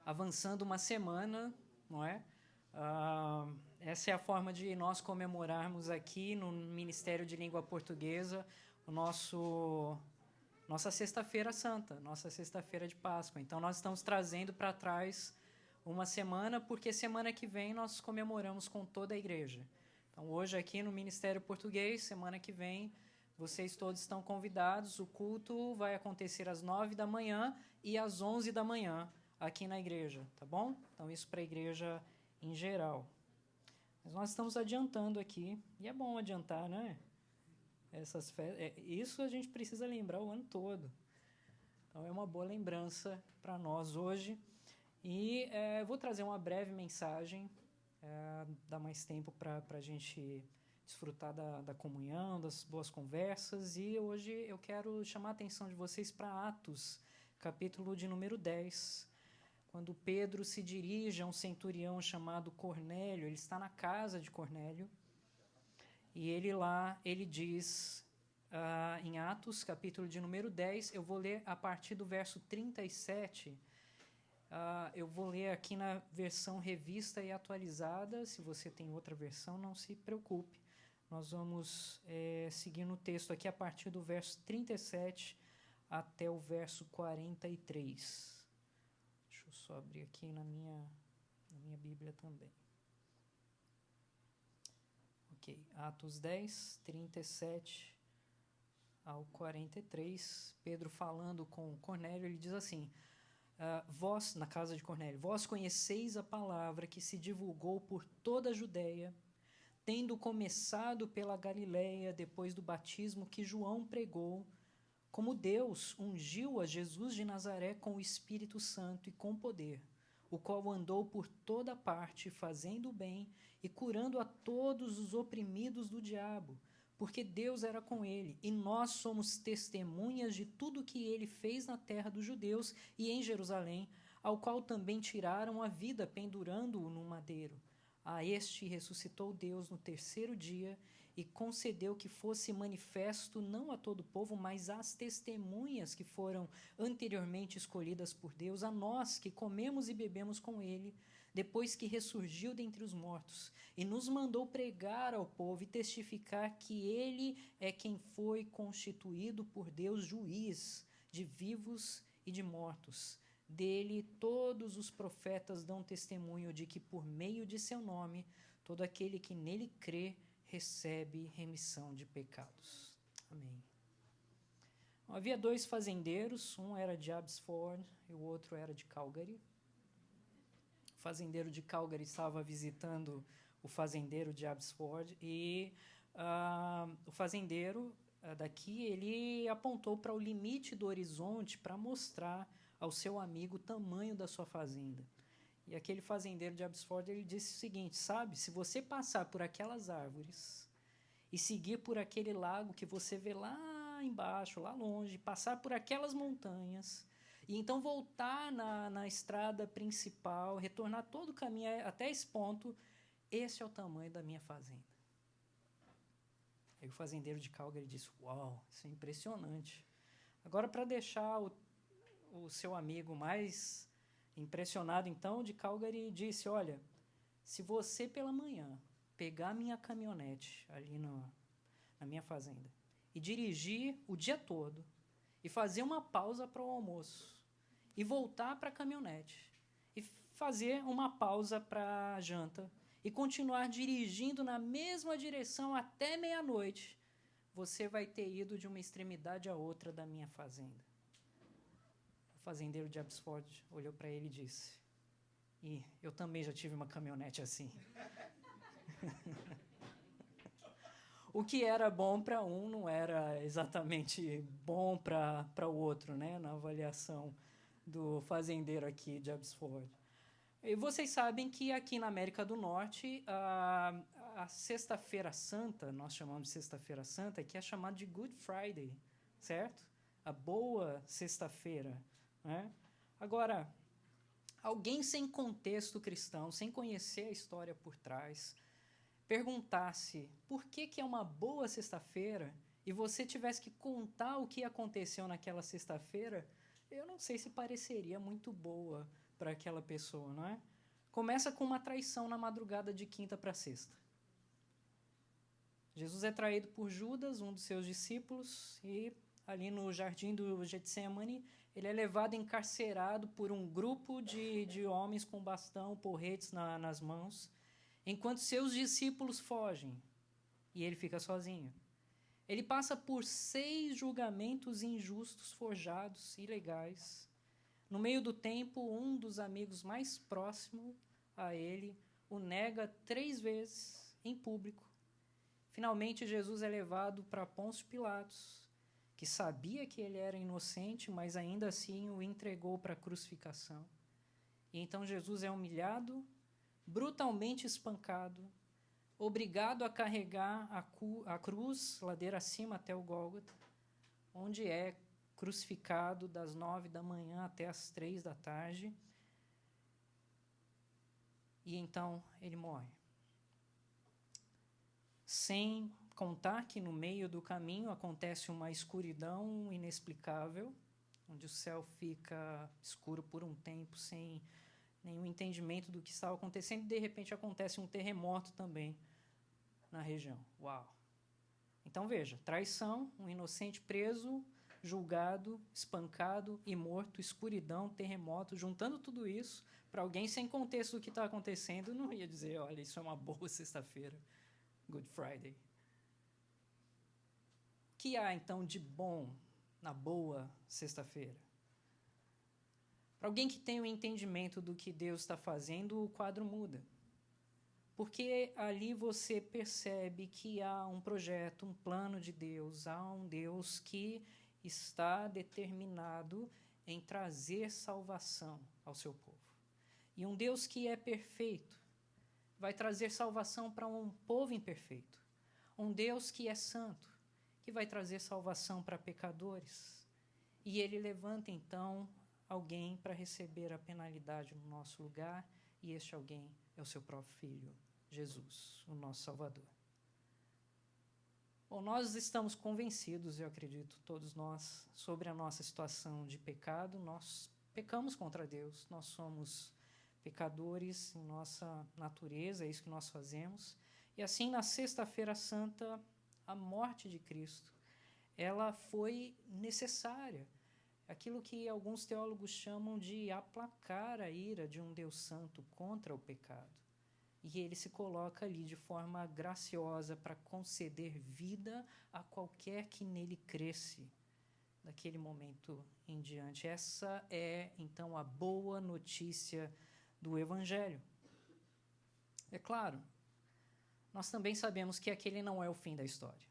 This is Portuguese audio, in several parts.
avançando uma semana, não é? Essa é a forma de nós comemorarmos aqui no Ministério de Língua Portuguesa o nossa Sexta-feira Santa, nossa Sexta-feira de Páscoa. Então, nós estamos trazendo para trás uma semana, porque semana que vem nós comemoramos com toda a igreja. Então, hoje aqui no Ministério Português, semana que vem, vocês todos estão convidados. O culto vai acontecer às 9 da manhã e às 11 da manhã aqui na igreja, tá bom? Então, isso para a igreja em geral. Mas nós estamos adiantando aqui, e é bom adiantar, né? Essas festas, isso a gente precisa lembrar o ano todo. Então, é uma boa lembrança para nós hoje. E vou trazer uma breve mensagem, dá mais tempo para a gente desfrutar da comunhão, das boas conversas. E hoje eu quero chamar a atenção de vocês para Atos, capítulo de número 10, quando Pedro se dirige a um centurião chamado Cornélio. Ele está na casa de Cornélio, e ele diz, em Atos, capítulo de número 10, eu vou ler a partir do verso 37. Eu vou ler aqui na versão revista e atualizada. Se você tem outra versão, não se preocupe. Nós vamos seguir no texto aqui a partir do verso 37 até o verso 43. Deixa eu só abrir aqui na minha Bíblia também. Ok, Atos 10, 37 ao 43. Pedro falando com Cornélio, ele diz assim: vós, na casa de Cornélio, vós conheceis a palavra que se divulgou por toda a Judéia, tendo começado pela Galiléia, depois do batismo que João pregou, como Deus ungiu a Jesus de Nazaré com o Espírito Santo e com poder, o qual andou por toda parte, fazendo o bem e curando a todos os oprimidos do diabo, porque Deus era com ele, e nós somos testemunhas de tudo que ele fez na terra dos judeus e em Jerusalém, ao qual também tiraram a vida, pendurando-o no madeiro. A este ressuscitou Deus no terceiro dia e concedeu que fosse manifesto não a todo o povo, mas às testemunhas que foram anteriormente escolhidas por Deus, a nós que comemos e bebemos com ele, depois que ressurgiu dentre os mortos, e nos mandou pregar ao povo e testificar que ele é quem foi constituído por Deus juiz de vivos e de mortos. Dele todos os profetas dão testemunho de que por meio de seu nome todo aquele que nele crê recebe remissão de pecados. Amém. Havia dois fazendeiros, um era de Abbotsford e o outro era de Calgary. O fazendeiro de Calgary estava visitando o fazendeiro de Abbotsford e o fazendeiro daqui, ele apontou para o limite do horizonte para mostrar ao seu amigo o tamanho da sua fazenda. E aquele fazendeiro de Abbotsford, ele disse o seguinte: sabe, se você passar por aquelas árvores e seguir por aquele lago que você vê lá embaixo, lá longe, passar por aquelas montanhas, e então voltar na estrada principal, retornar todo o caminho até esse ponto, esse é o tamanho da minha fazenda. Aí o fazendeiro de Calgary disse: uau, isso é impressionante. Agora, para deixar o seu amigo mais impressionado, então, de Calgary, disse: olha, se você pela manhã pegar a minha caminhonete ali na minha fazenda e dirigir o dia todo e fazer uma pausa para o almoço e voltar para a caminhonete e fazer uma pausa para a janta e continuar dirigindo na mesma direção até meia-noite, você vai ter ido de uma extremidade à outra da minha fazenda. O fazendeiro de Abbotsford olhou para ele e disse: e eu também já tive uma caminhonete assim. O que era bom para um não era exatamente bom para o outro, né? Na avaliação do fazendeiro aqui de Abbotsford. E vocês sabem que aqui na América do Norte, a Sexta-feira Santa, nós chamamos de Sexta-feira Santa, que é chamada de Good Friday, certo? A boa sexta-feira, né? Agora, alguém sem contexto cristão, sem conhecer a história por trás, perguntasse por que é uma boa sexta-feira e você tivesse que contar o que aconteceu naquela sexta-feira, eu não sei se pareceria muito boa para aquela pessoa, não é? Começa com uma traição na madrugada de quinta para sexta. Jesus é traído por Judas, um dos seus discípulos, e ali no jardim do Getsemane, ele é levado encarcerado por um grupo de homens com bastão, porretes nas mãos, enquanto seus discípulos fogem, e ele fica sozinho. Ele passa por 6 julgamentos injustos, forjados, ilegais. No meio do tempo, um dos amigos mais próximos a ele o nega 3 vezes em público. Finalmente, Jesus é levado para Pôncio Pilatos, que sabia que ele era inocente, mas ainda assim o entregou para a crucificação. E então Jesus é humilhado, brutalmente espancado, obrigado a carregar a cruz ladeira acima até o Gólgota, onde é crucificado das 9 da manhã até as 3 da tarde. E então ele morre. Sem contar que no meio do caminho acontece uma escuridão inexplicável, onde o céu fica escuro por um tempo, sem nenhum entendimento do que estava acontecendo, e de repente acontece um terremoto também na região. Uau! Então veja, traição, um inocente preso, julgado, espancado e morto, escuridão, terremoto, juntando tudo isso, para alguém sem contexto do que está acontecendo, não ia dizer, olha, isso é uma boa sexta-feira, Good Friday. O que há, então, de bom na boa sexta-feira? Para alguém que tem o entendimento do que Deus está fazendo, o quadro muda. Porque ali você percebe que há um projeto, um plano de Deus, há um Deus que está determinado em trazer salvação ao seu povo. E um Deus que é perfeito vai trazer salvação para um povo imperfeito. Um Deus que é santo, que vai trazer salvação para pecadores. E ele levanta, então, alguém para receber a penalidade no nosso lugar, e este alguém é o seu próprio Filho, Jesus, o nosso Salvador. Bom, nós estamos convencidos, eu acredito, todos nós, sobre a nossa situação de pecado. Nós pecamos contra Deus, nós somos pecadores em nossa natureza, é isso que nós fazemos. E assim, na Sexta-feira Santa, a morte de Cristo, ela foi necessária. Aquilo que alguns teólogos chamam de aplacar a ira de um Deus santo contra o pecado. E ele se coloca ali de forma graciosa para conceder vida a qualquer que nele cresce, daquele momento em diante. Essa é, então, a boa notícia do Evangelho. É claro, nós também sabemos que aquele não é o fim da história.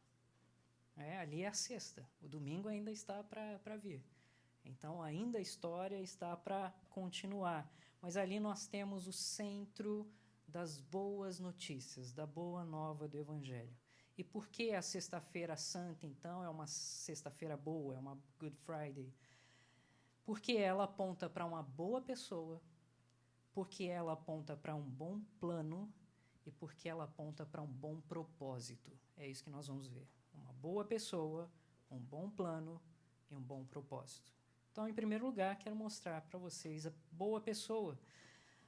Ali é a sexta, o domingo ainda está para vir. Então, ainda a história está para continuar. Mas ali nós temos o centro das boas notícias, da boa nova do Evangelho. E por que a Sexta-feira Santa, então, é uma sexta-feira boa, é uma Good Friday? Porque ela aponta para uma boa pessoa, porque ela aponta para um bom plano e porque ela aponta para um bom propósito. É isso que nós vamos ver. Uma boa pessoa, um bom plano e um bom propósito. Então, em primeiro lugar, quero mostrar para vocês a boa pessoa.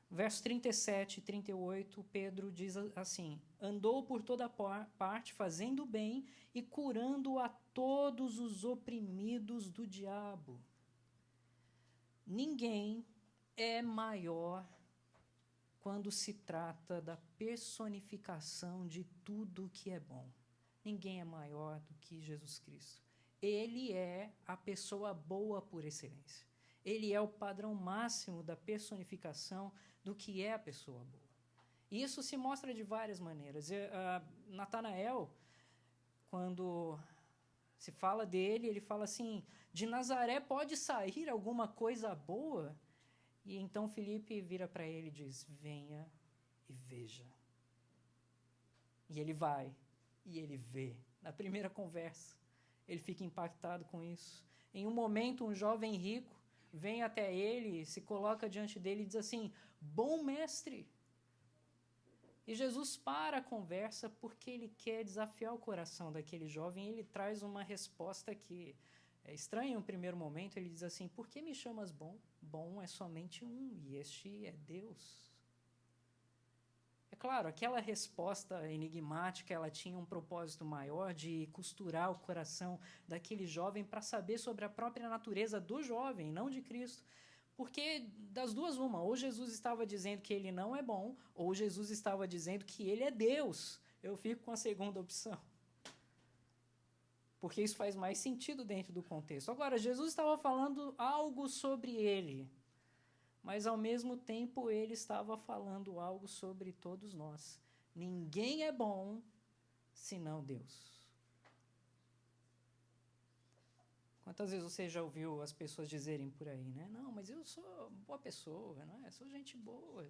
Verso 37 e 38, Pedro diz assim: andou por toda parte, fazendo bem e curando a todos os oprimidos do diabo. Ninguém é maior quando se trata da personificação de tudo que é bom. Ninguém é maior do que Jesus Cristo. Ele é a pessoa boa por excelência. Ele é o padrão máximo da personificação do que é a pessoa boa. E isso se mostra de várias maneiras. Natanael, quando se fala dele, ele fala assim, de Nazaré pode sair alguma coisa boa? E então Filipe vira para ele e diz, venha e veja. E ele vai, e ele vê. Na primeira conversa, ele fica impactado com isso. Em um momento, um jovem rico vem até ele, se coloca diante dele e diz assim, bom mestre. E Jesus para a conversa porque ele quer desafiar o coração daquele jovem e ele traz uma resposta que É estranho em um primeiro momento, ele diz assim, por que me chamas bom? Bom é somente um, e este é Deus. É claro, aquela resposta enigmática, ela tinha um propósito maior de costurar o coração daquele jovem para saber sobre a própria natureza do jovem, não de Cristo. Porque das duas uma, ou Jesus estava dizendo que ele não é bom, ou Jesus estava dizendo que ele é Deus. Eu fico com a segunda opção. Porque isso faz mais sentido dentro do contexto. Agora, Jesus estava falando algo sobre ele, mas ao mesmo tempo ele estava falando algo sobre todos nós. Ninguém é bom senão Deus. Quantas vezes você já ouviu as pessoas dizerem por aí, né? Não, mas eu sou boa pessoa, né? Sou gente boa.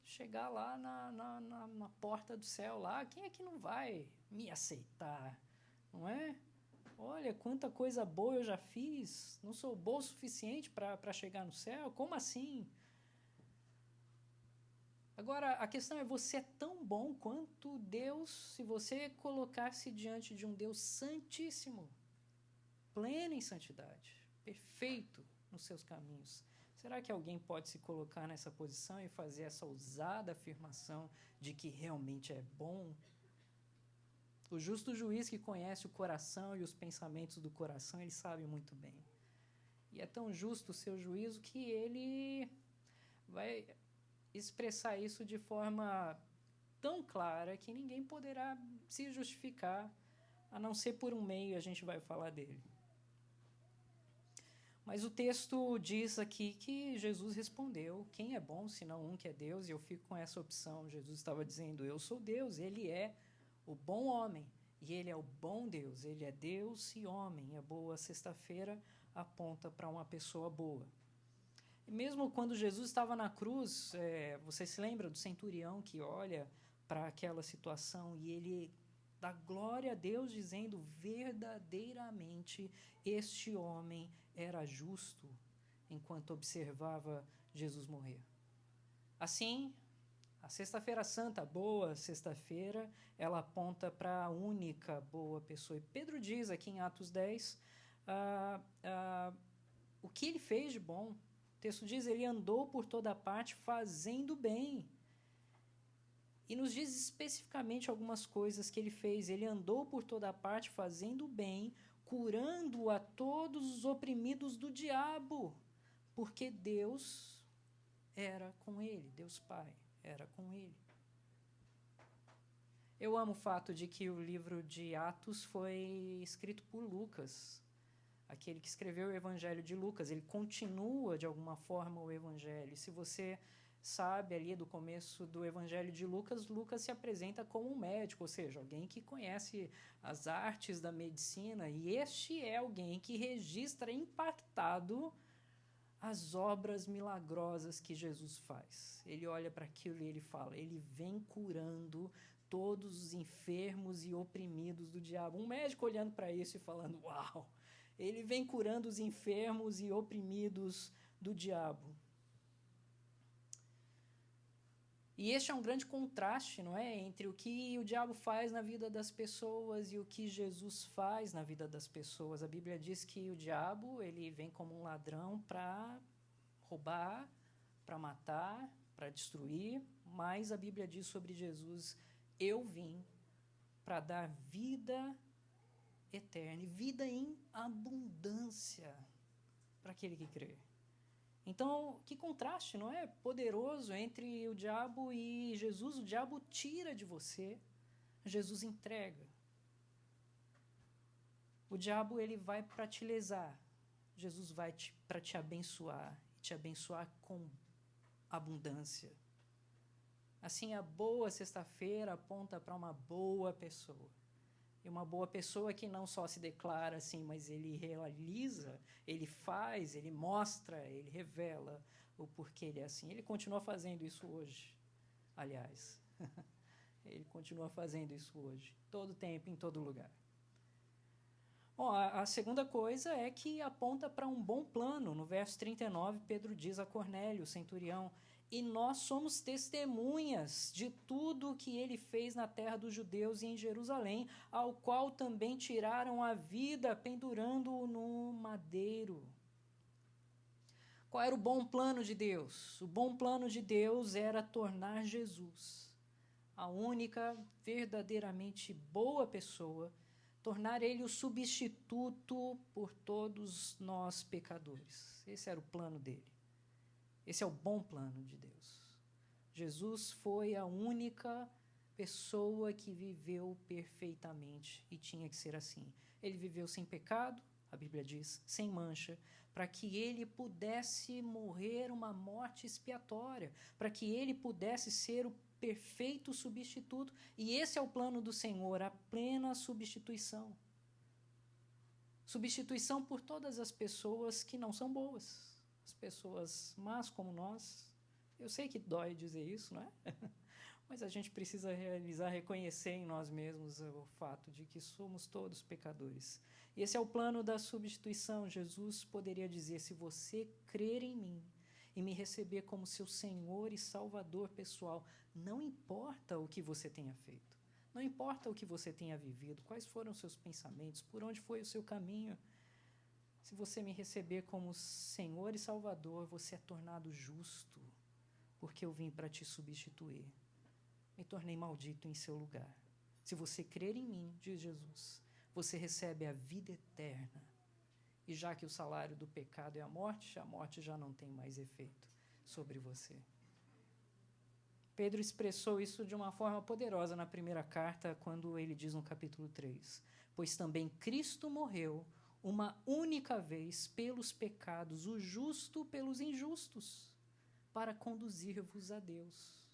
Chegar lá na porta do céu, lá, quem é que não vai me aceitar? Não é? Olha, quanta coisa boa eu já fiz. Não sou bom o suficiente para chegar no céu? Como assim? Agora, a questão é, você é tão bom quanto Deus se você colocar-se diante de um Deus santíssimo, pleno em santidade, perfeito nos seus caminhos. Será que alguém pode se colocar nessa posição e fazer essa ousada afirmação de que realmente é bom? O justo juiz que conhece o coração e os pensamentos do coração, ele sabe muito bem. E é tão justo o seu juízo que ele vai expressar isso de forma tão clara que ninguém poderá se justificar, a não ser por um meio, a gente vai falar dele. Mas o texto diz aqui que Jesus respondeu, quem é bom senão um que é Deus? E eu fico com essa opção. Jesus estava dizendo, eu sou Deus, ele é o bom homem, e ele é o bom Deus, ele é Deus e homem. A boa sexta-feira aponta para uma pessoa boa. E mesmo quando Jesus estava na cruz, você se lembra do centurião que olha para aquela situação e ele dá glória a Deus dizendo, verdadeiramente este homem era justo enquanto observava Jesus morrer. Assim, a Sexta-feira Santa, boa sexta-feira, ela aponta para a única boa pessoa. E Pedro diz aqui em Atos 10, o que ele fez de bom. O texto diz, ele andou por toda parte fazendo bem. E nos diz especificamente algumas coisas que ele fez. Ele andou por toda parte fazendo bem, curando a todos os oprimidos do diabo, porque Deus era com ele, Deus Pai era com ele. Eu amo o fato de que o livro de Atos foi escrito por Lucas, aquele que escreveu o Evangelho de Lucas. Ele continua, de alguma forma, o Evangelho. E se você sabe ali do começo do Evangelho de Lucas, Lucas se apresenta como um médico, ou seja, alguém que conhece as artes da medicina, e este é alguém que registra impactado as obras milagrosas que Jesus faz. Ele olha para aquilo e ele fala, ele vem curando todos os enfermos e oprimidos do diabo. Um médico olhando para isso e falando, uau, ele vem curando os enfermos e oprimidos do diabo. E este é um grande contraste, não é? Entre o que o diabo faz na vida das pessoas e o que Jesus faz na vida das pessoas. A Bíblia diz que o diabo, ele vem como um ladrão para roubar, para matar, para destruir, mas a Bíblia diz sobre Jesus, eu vim para dar vida eterna, vida em abundância para aquele que crê. Então, que contraste, não é? Poderoso entre o diabo e Jesus. O diabo tira de você, Jesus entrega. O diabo, ele vai para te lesar, Jesus vai para te abençoar com abundância. Assim, a boa sexta-feira aponta para uma boa pessoa. E uma boa pessoa que não só se declara assim, mas ele realiza, ele faz, ele mostra, ele revela o porquê ele é assim. Ele continua fazendo isso hoje, aliás. Ele continua fazendo isso hoje, todo tempo, em todo lugar. Bom, a segunda coisa é que aponta para um bom plano. No verso 39, Pedro diz a Cornélio, o centurião, E nós somos testemunhas de tudo o que ele fez na terra dos judeus e em Jerusalém, ao qual também tiraram a vida pendurando-o no madeiro. Qual era o bom plano de Deus? O bom plano de Deus era tornar Jesus a única verdadeiramente boa pessoa, tornar ele o substituto por todos nós pecadores. Esse era o plano dele. Esse é o bom plano de Deus. Jesus foi a única pessoa que viveu perfeitamente e tinha que ser assim. Ele viveu sem pecado, a Bíblia diz, sem mancha, para que ele pudesse morrer uma morte expiatória, para que ele pudesse ser o perfeito substituto. E esse é o plano do Senhor, a plena substituição. Substituição por todas as pessoas que não são boas, as pessoas más como nós. Eu sei que dói dizer isso, não é? Mas a gente precisa reconhecer em nós mesmos o fato de que somos todos pecadores. E esse é o plano da substituição. Jesus poderia dizer: se você crer em mim e me receber como seu Senhor e Salvador pessoal, não importa o que você tenha feito, não importa o que você tenha vivido, quais foram os seus pensamentos, por onde foi o seu caminho, se você me receber como Senhor e Salvador, você é tornado justo, porque eu vim para te substituir. Me tornei maldito em seu lugar. Se você crer em mim, diz Jesus, você recebe a vida eterna. E já que o salário do pecado é a morte já não tem mais efeito sobre você. Pedro expressou isso de uma forma poderosa na primeira carta, quando ele diz no capítulo 3, pois também Cristo morreu uma única vez pelos pecados, o justo pelos injustos, para conduzir-vos a Deus.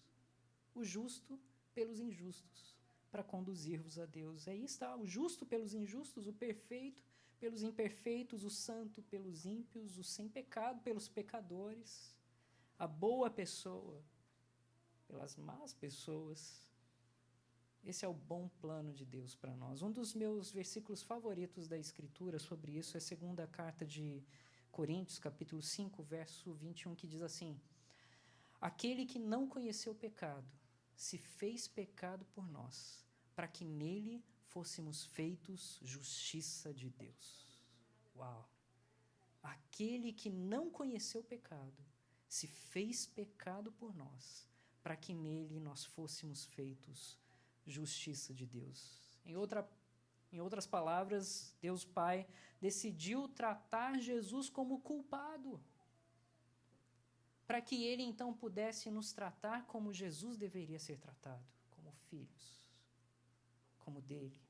O justo pelos injustos, para conduzir-vos a Deus. Aí está, o justo pelos injustos, o perfeito pelos imperfeitos, o santo pelos ímpios, o sem pecado pelos pecadores, a boa pessoa pelas más pessoas. Esse é o bom plano de Deus para nós. Um dos meus versículos favoritos da Escritura sobre isso é a segunda carta de Coríntios, capítulo 5, verso 21, que diz assim: aquele que não conheceu o pecado se fez pecado por nós, para que nele fôssemos feitos justiça de Deus. Uau! Aquele que não conheceu o pecado se fez pecado por nós, para que nele nós fôssemos feitos justiça de Deus. Em outras palavras, Deus Pai decidiu tratar Jesus como culpado, para que ele então pudesse nos tratar como Jesus deveria ser tratado, como filhos, como dele.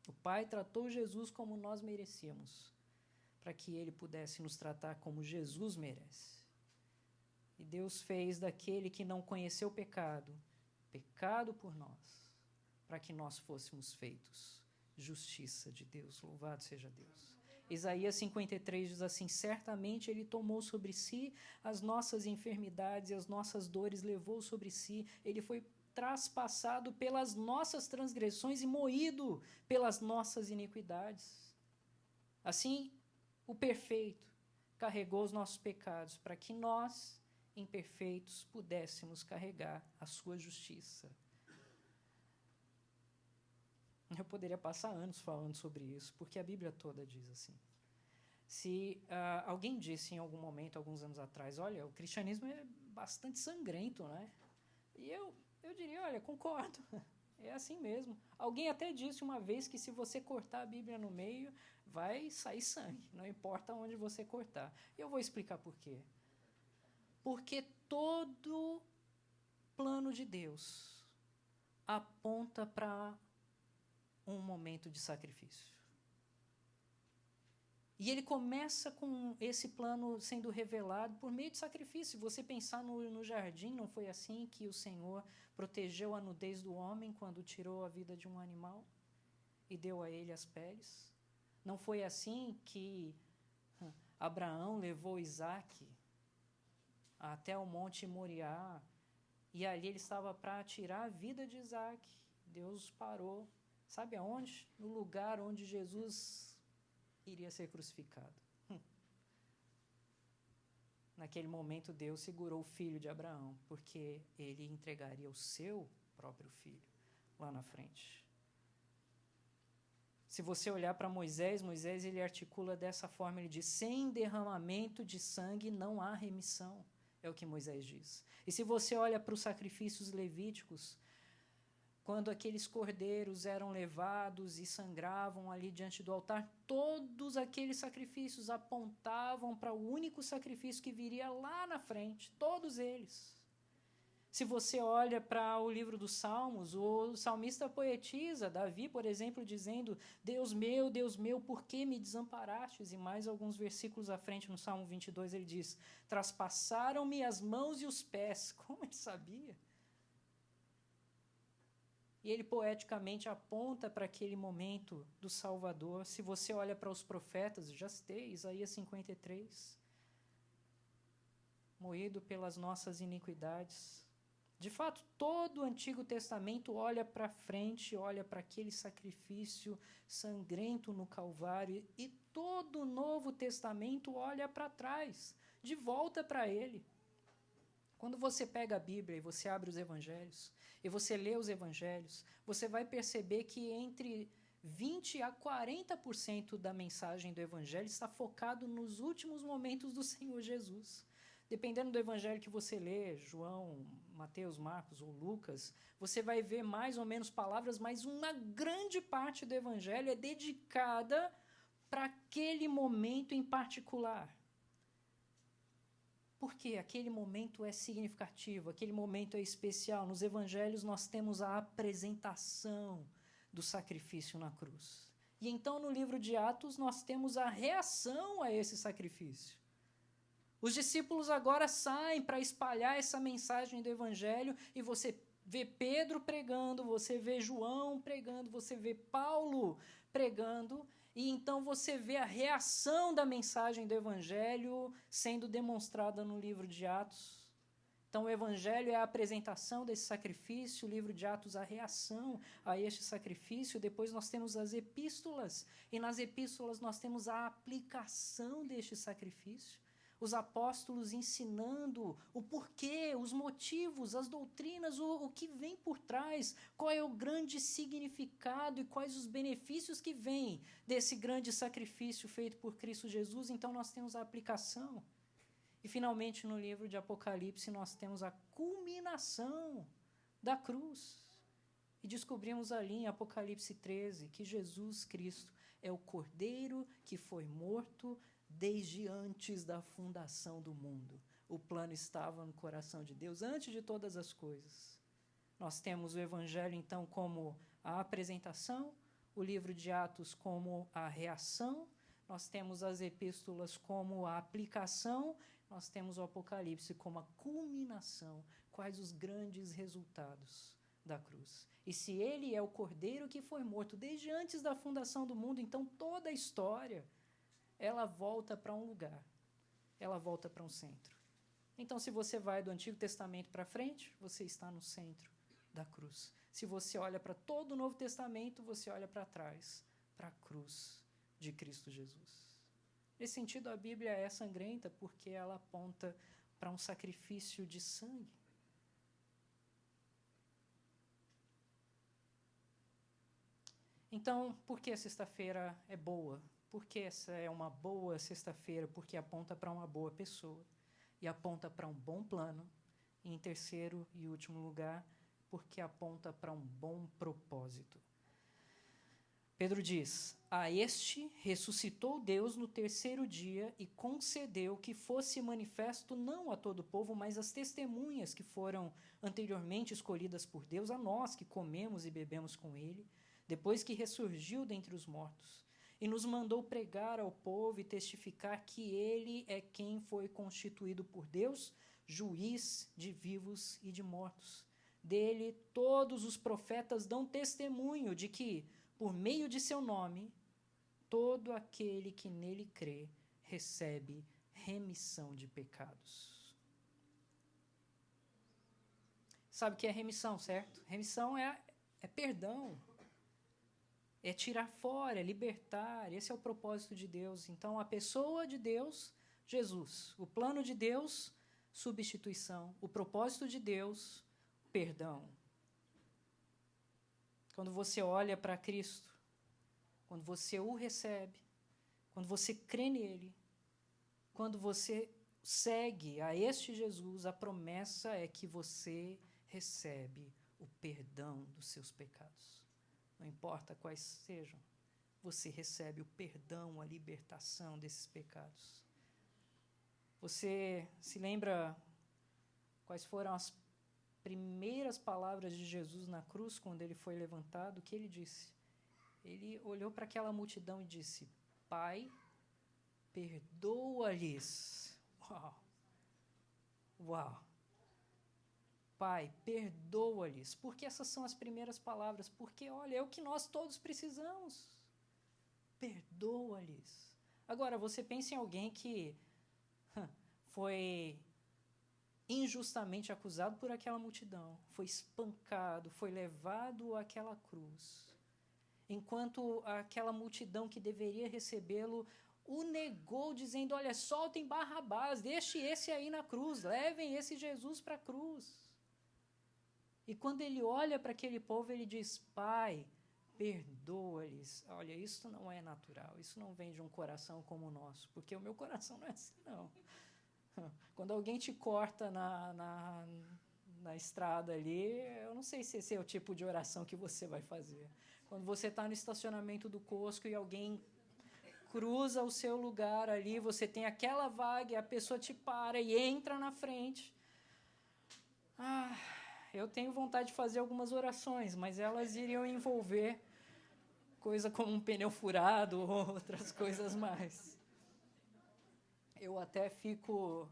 O Pai tratou Jesus como nós merecíamos, para que ele pudesse nos tratar como Jesus merece. E Deus fez daquele que não conheceu o pecado, pecado por nós, para que nós fôssemos feitos justiça de Deus. Louvado seja Deus. Isaías 53 diz assim: certamente ele tomou sobre si as nossas enfermidades e as nossas dores levou sobre si. Ele foi traspassado pelas nossas transgressões e moído pelas nossas iniquidades. Assim, o perfeito carregou os nossos pecados para que nós, imperfeitos, pudéssemos carregar a sua justiça. Eu poderia passar anos falando sobre isso, porque a Bíblia toda diz assim. Se alguém disse em algum momento, alguns anos atrás, olha, o cristianismo é bastante sangrento, né? E eu diria, olha, concordo, é assim mesmo. Alguém até disse uma vez que se você cortar a Bíblia no meio, vai sair sangue, não importa onde você cortar. E eu vou explicar por quê. Porque todo plano de Deus aponta para um momento de sacrifício. E ele começa com esse plano sendo revelado por meio de sacrifício. Se você pensar no jardim, não foi assim que o Senhor protegeu a nudez do homem quando tirou a vida de um animal e deu a ele as peles? Não foi assim que Abraão levou Isaque até o Monte Moriá e ali ele estava para tirar a vida de Isaque? Deus parou. Sabe aonde? No lugar onde Jesus iria ser crucificado. naquele momento Deus segurou o filho de Abraão, porque ele entregaria o seu próprio filho lá na frente. Se você olhar para Moisés, ele articula dessa forma, ele diz, sem derramamento de sangue não há remissão, é o que Moisés diz. E se você olha para os sacrifícios levíticos, quando aqueles cordeiros eram levados e sangravam ali diante do altar, todos aqueles sacrifícios apontavam para o único sacrifício que viria lá na frente, todos eles. Se você olha para o livro dos Salmos, o salmista poetiza, Davi, por exemplo, dizendo, Deus meu, por que me desamparastes? E mais alguns versículos à frente, no Salmo 22, ele diz, traspassaram-me as mãos e os pés. Como ele sabia? E ele poeticamente aponta para aquele momento do Salvador. Se você olha para os profetas, já citei, Isaías 53, moído pelas nossas iniquidades. De fato, todo o Antigo Testamento olha para frente, olha para aquele sacrifício sangrento no Calvário, e todo o Novo Testamento olha para trás, de volta para ele. Quando você pega a Bíblia e você abre os Evangelhos, e você lê os Evangelhos, você vai perceber que entre 20% a 40% da mensagem do Evangelho está focado nos últimos momentos do Senhor Jesus. Dependendo do Evangelho que você lê, João, Mateus, Marcos ou Lucas, você vai ver mais ou menos palavras, mas uma grande parte do Evangelho é dedicada para aquele momento em particular. Porque aquele momento é significativo, aquele momento é especial. Nos evangelhos nós temos a apresentação do sacrifício na cruz. E então no livro de Atos nós temos a reação a esse sacrifício. Os discípulos agora saem para espalhar essa mensagem do evangelho e você vê Pedro pregando, você vê João pregando, você vê Paulo pregando. E então você vê a reação da mensagem do Evangelho sendo demonstrada no livro de Atos. Então o Evangelho é a apresentação desse sacrifício, o livro de Atos a reação a este sacrifício. Depois nós temos as epístolas, e nas epístolas nós temos a aplicação deste sacrifício. Os apóstolos ensinando o porquê, os motivos, as doutrinas, o que vem por trás, qual é o grande significado e quais os benefícios que vêm desse grande sacrifício feito por Cristo Jesus. Então nós temos a aplicação. E finalmente no livro de Apocalipse nós temos a culminação da cruz. E descobrimos ali em Apocalipse 13 que Jesus Cristo é o Cordeiro que foi morto desde antes da fundação do mundo. O plano estava no coração de Deus antes de todas as coisas. Nós temos o Evangelho, então, como a apresentação, o livro de Atos como a reação, nós temos as epístolas como a aplicação, nós temos o Apocalipse como a culminação, quais os grandes resultados da cruz. E se ele é o Cordeiro que foi morto desde antes da fundação do mundo, então toda a história ela volta para um lugar, ela volta para um centro. Então, se você vai do Antigo Testamento para frente, você está no centro da cruz. Se você olha para todo o Novo Testamento, você olha para trás, para a cruz de Cristo Jesus. Nesse sentido, a Bíblia é sangrenta porque ela aponta para um sacrifício de sangue. Então, por que a sexta-feira é boa? Porque essa é uma boa sexta-feira? Porque aponta para uma boa pessoa e aponta para um bom plano. E em terceiro e último lugar, porque aponta para um bom propósito. Pedro diz, a este ressuscitou Deus no terceiro dia e concedeu que fosse manifesto não a todo o povo, mas às testemunhas que foram anteriormente escolhidas por Deus, a nós que comemos e bebemos com ele, depois que ressurgiu dentre os mortos. E nos mandou pregar ao povo e testificar que ele é quem foi constituído por Deus, juiz de vivos e de mortos. Dele, todos os profetas dão testemunho de que, por meio de seu nome, todo aquele que nele crê recebe remissão de pecados. Sabe o que é remissão, certo? Remissão é perdão. É tirar fora, é libertar. Esse é o propósito de Deus. Então, a pessoa de Deus, Jesus. O plano de Deus, substituição. O propósito de Deus, perdão. Quando você olha para Cristo, quando você o recebe, quando você crê nele, quando você segue a este Jesus, a promessa é que você recebe o perdão dos seus pecados. Não importa quais sejam, você recebe o perdão, a libertação desses pecados. Você se lembra quais foram as primeiras palavras de Jesus na cruz, quando ele foi levantado? O que ele disse? Ele olhou para aquela multidão e disse: Pai, perdoa-lhes. Uau! Uau! Pai, perdoa-lhes. Porque essas são as primeiras palavras. Porque, olha, é o que nós todos precisamos. Perdoa-lhes. Agora, você pensa em alguém que foi injustamente acusado por aquela multidão, foi espancado, foi levado àquela cruz, enquanto aquela multidão que deveria recebê-lo o negou, dizendo: olha, soltem Barrabás, deixe esse aí na cruz, levem esse Jesus para a cruz. E quando ele olha para aquele povo, ele diz: Pai, perdoa-lhes. Olha, isso não é natural, isso não vem de um coração como o nosso, porque o meu coração não é assim, não. Quando alguém te corta na estrada ali, eu não sei se esse é o tipo de oração que você vai fazer. Quando você está no estacionamento do Costco e alguém cruza o seu lugar ali, você tem aquela vaga e a pessoa te para e entra na frente. Eu tenho vontade de fazer algumas orações, mas elas iriam envolver coisa como um pneu furado ou outras coisas mais. Eu até fico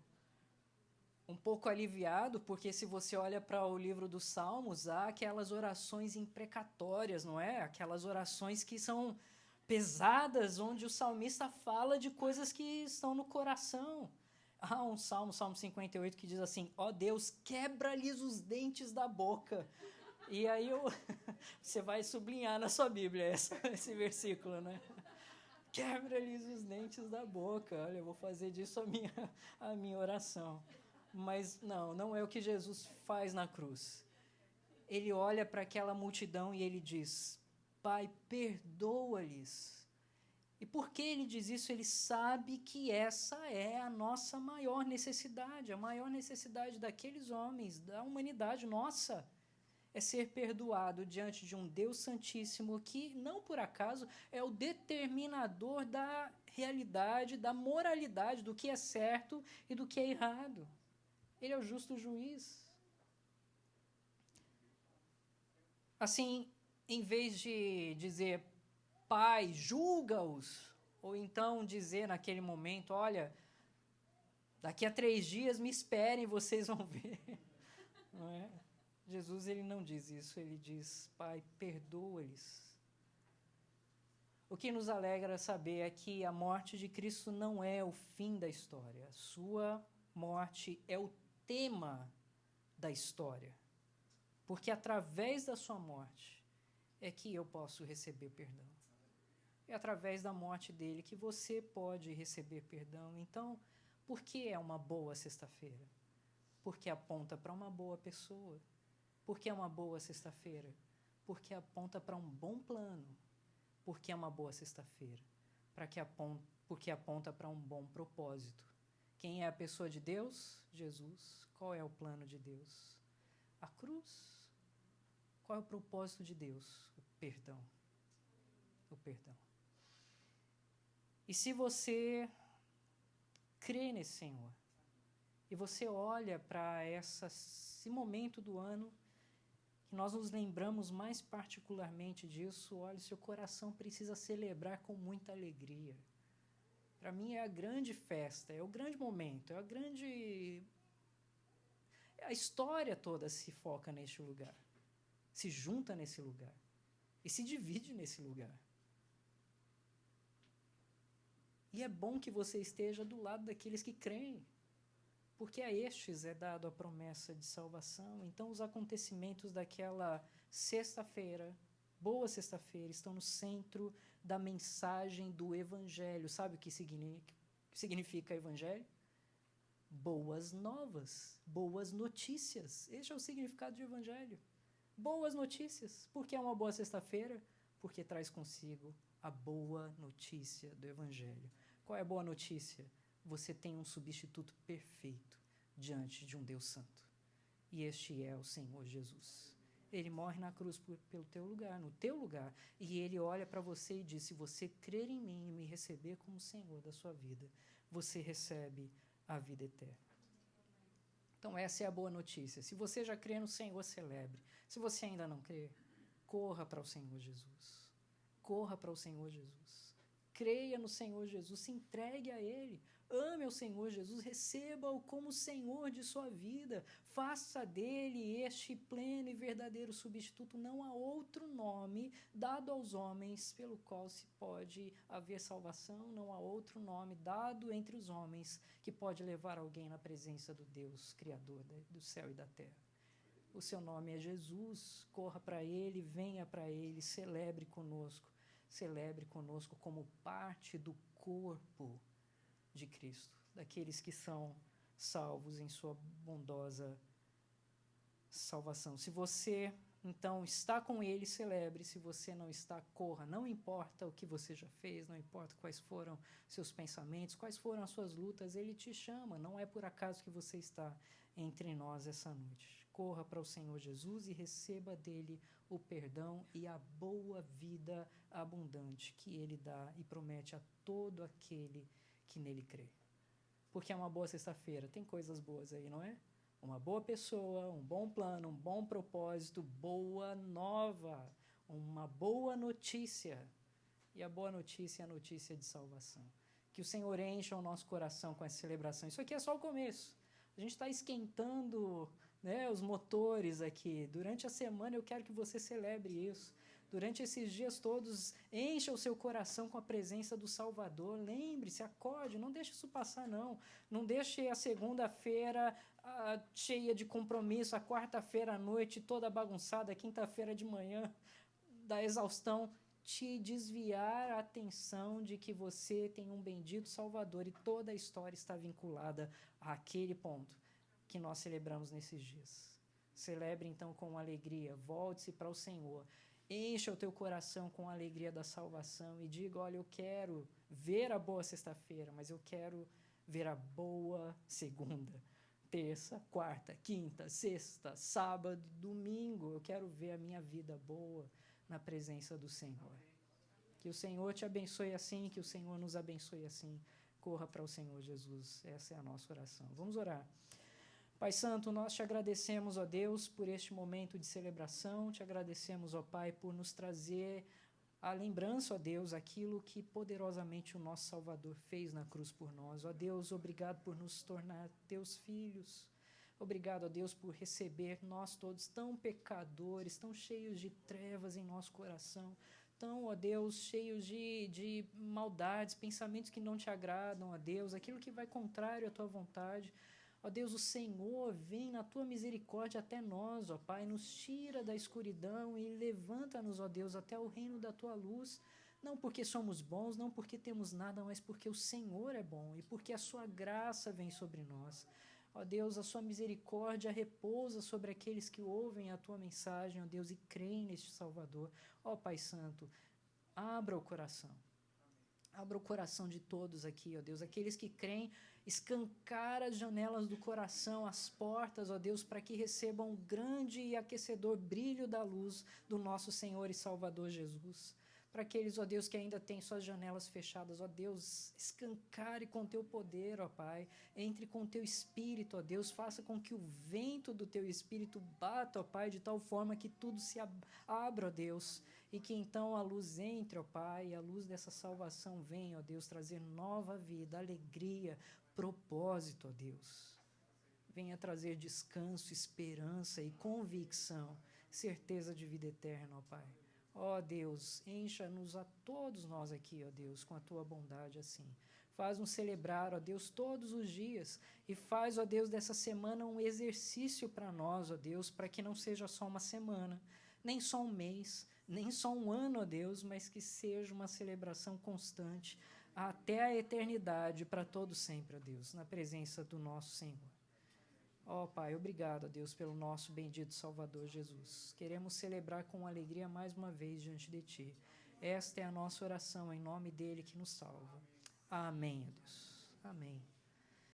um pouco aliviado, porque se você olha para o livro dos Salmos, há aquelas orações imprecatórias, não é? Aquelas orações que são pesadas, onde o salmista fala de coisas que estão no coração. Há um Salmo 58, que diz assim: ó Deus, quebra-lhes os dentes da boca. E aí você vai sublinhar na sua Bíblia esse versículo, né? Quebra-lhes os dentes da boca. Olha, eu vou fazer disso a minha oração. Mas não é o que Jesus faz na cruz. Ele olha para aquela multidão e ele diz: Pai, perdoa-lhes. E por que ele diz isso? Ele sabe que essa é a nossa maior necessidade, a maior necessidade daqueles homens, da humanidade nossa, é ser perdoado diante de um Deus Santíssimo que, não por acaso, é o determinador da realidade, da moralidade, do que é certo e do que é errado. Ele é o justo juiz. Assim, em vez de dizer: Pai, julga-os, ou então dizer naquele momento: olha, daqui a 3 dias me esperem, vocês vão ver. Não é? Jesus, ele não diz isso, ele diz: Pai, perdoa-lhes. O que nos alegra saber é que a morte de Cristo não é o fim da história. A sua morte é o tema da história. Porque através da sua morte é que eu posso receber perdão. É através da morte dele que você pode receber perdão. Então, por que é uma boa sexta-feira? Porque aponta para uma boa pessoa. Por que é uma boa sexta-feira? Porque aponta para um bom plano. Por que é uma boa sexta-feira? Porque aponta para um bom propósito. Quem é a pessoa de Deus? Jesus. Qual é o plano de Deus? A cruz. Qual é o propósito de Deus? O perdão. O perdão. E se você crê nesse Senhor, e você olha para esse momento do ano, que nós nos lembramos mais particularmente disso, olha, seu coração precisa celebrar com muita alegria. Para mim é a grande festa, é o grande momento, é a grande... A história toda se foca neste lugar, se junta nesse lugar e se divide nesse lugar. E é bom que você esteja do lado daqueles que creem, porque a estes é dado a promessa de salvação. Então, os acontecimentos daquela sexta-feira, boa sexta-feira, estão no centro da mensagem do Evangelho. Sabe o que que significa evangelho? Boas novas, boas notícias. Este é o significado de evangelho. Boas notícias. Por que é uma boa sexta-feira? Porque traz consigo a boa notícia do evangelho. Qual é a boa notícia? Você tem um substituto perfeito diante de um Deus santo. E este é o Senhor Jesus. Ele morre na cruz pelo teu lugar, no teu lugar. E ele olha para você e diz, se você crer em mim e me receber como Senhor da sua vida, você recebe a vida eterna. Então essa é a boa notícia. Se você já crê no Senhor, celebre. Se você ainda não crê, corra para o Senhor Jesus. Corra para o Senhor Jesus. Creia no Senhor Jesus, se entregue a Ele. Ame ao Senhor Jesus, receba-o como Senhor de sua vida. Faça dele este pleno e verdadeiro substituto. Não há outro nome dado aos homens pelo qual se pode haver salvação. Não há outro nome dado entre os homens que pode levar alguém na presença do Deus Criador do céu e da terra. O seu nome é Jesus. Corra para Ele, venha para Ele, celebre conosco. Celebre conosco como parte do corpo de Cristo, daqueles que são salvos em sua bondosa salvação. Se você, então, está com Ele, celebre. Se você não está, corra. Não importa o que você já fez, não importa quais foram seus pensamentos, quais foram as suas lutas, Ele te chama. Não é por acaso que você está entre nós essa noite. Corra para o Senhor Jesus e receba dele o perdão e a boa vida abundante que Ele dá e promete a todo aquele que nele crê. Porque é uma boa sexta-feira, tem coisas boas aí, não é? Uma boa pessoa, um bom plano, um bom propósito, boa nova, uma boa notícia. E a boa notícia é a notícia de salvação. Que o Senhor encha o nosso coração com essa celebração. Isso aqui é só o começo. A gente está esquentando, né, os motores aqui. Durante a semana eu quero que você celebre isso. Durante esses dias todos, encha o seu coração com a presença do Salvador. Lembre-se, acorde, não deixe isso passar, não. Não deixe a segunda-feira cheia de compromisso, a quarta-feira à noite toda bagunçada, a quinta-feira de manhã da exaustão, te desviar a atenção de que você tem um bendito Salvador e toda a história está vinculada àquele ponto que nós celebramos nesses dias. Celebre então com alegria, volte-se para o Senhor. Encha o teu coração com a alegria da salvação e diga, olha, eu quero ver a boa sexta-feira, mas eu quero ver a boa segunda, terça, quarta, quinta, sexta, sábado, domingo. Eu quero ver a minha vida boa na presença do Senhor. Que o Senhor te abençoe assim, que o Senhor nos abençoe assim. Corra para o Senhor Jesus. Essa é a nossa oração. Vamos orar. Pai Santo, nós te agradecemos, ó Deus, por este momento de celebração, te agradecemos, ó Pai, por nos trazer a lembrança, ó Deus, aquilo que poderosamente o nosso Salvador fez na cruz por nós. Ó Deus, obrigado por nos tornar teus filhos. Obrigado, ó Deus, por receber nós todos tão pecadores, tão cheios de trevas em nosso coração, tão, ó Deus, cheios de maldades, pensamentos que não te agradam, ó Deus, aquilo que vai contrário à tua vontade. Ó Deus, o Senhor vem na tua misericórdia até nós, ó Pai, nos tira da escuridão e levanta-nos, ó Deus, até o reino da tua luz, não porque somos bons, não porque temos nada, mas porque o Senhor é bom e porque a sua graça vem sobre nós. Ó Deus, a sua misericórdia repousa sobre aqueles que ouvem a tua mensagem, ó Deus, e creem neste Salvador. Ó Pai Santo, abra o coração. Abra o coração de todos aqui, ó Deus, aqueles que creem, escancar as janelas do coração, as portas, ó Deus, para que recebam o grande e aquecedor brilho da luz do nosso Senhor e Salvador Jesus. Para aqueles, ó Deus, que ainda têm suas janelas fechadas, ó Deus, escancare com teu poder, ó Pai, entre com teu Espírito, ó Deus, faça com que o vento do teu Espírito bata, ó Pai, de tal forma que tudo se abra, ó Deus, e que então a luz entre, ó Pai, e a luz dessa salvação venha, ó Deus, trazer nova vida, alegria, propósito, ó Deus. Venha trazer descanso, esperança e convicção, certeza de vida eterna, ó Pai. Ó Deus, encha-nos a todos nós aqui, ó Deus, com a tua bondade assim. Faz-nos celebrar, ó Deus, todos os dias e faz, ó Deus, dessa semana um exercício para nós, ó Deus, para que não seja só uma semana, nem só um mês, nem só um ano, ó Deus, mas que seja uma celebração constante até a eternidade, para todo sempre, ó Deus, na presença do nosso Senhor. Ó Pai, obrigado, ó Deus, pelo nosso bendito Salvador Jesus. Queremos celebrar com alegria mais uma vez diante de Ti. Esta é a nossa oração, em nome dele que nos salva. Amém, ó Deus. Amém.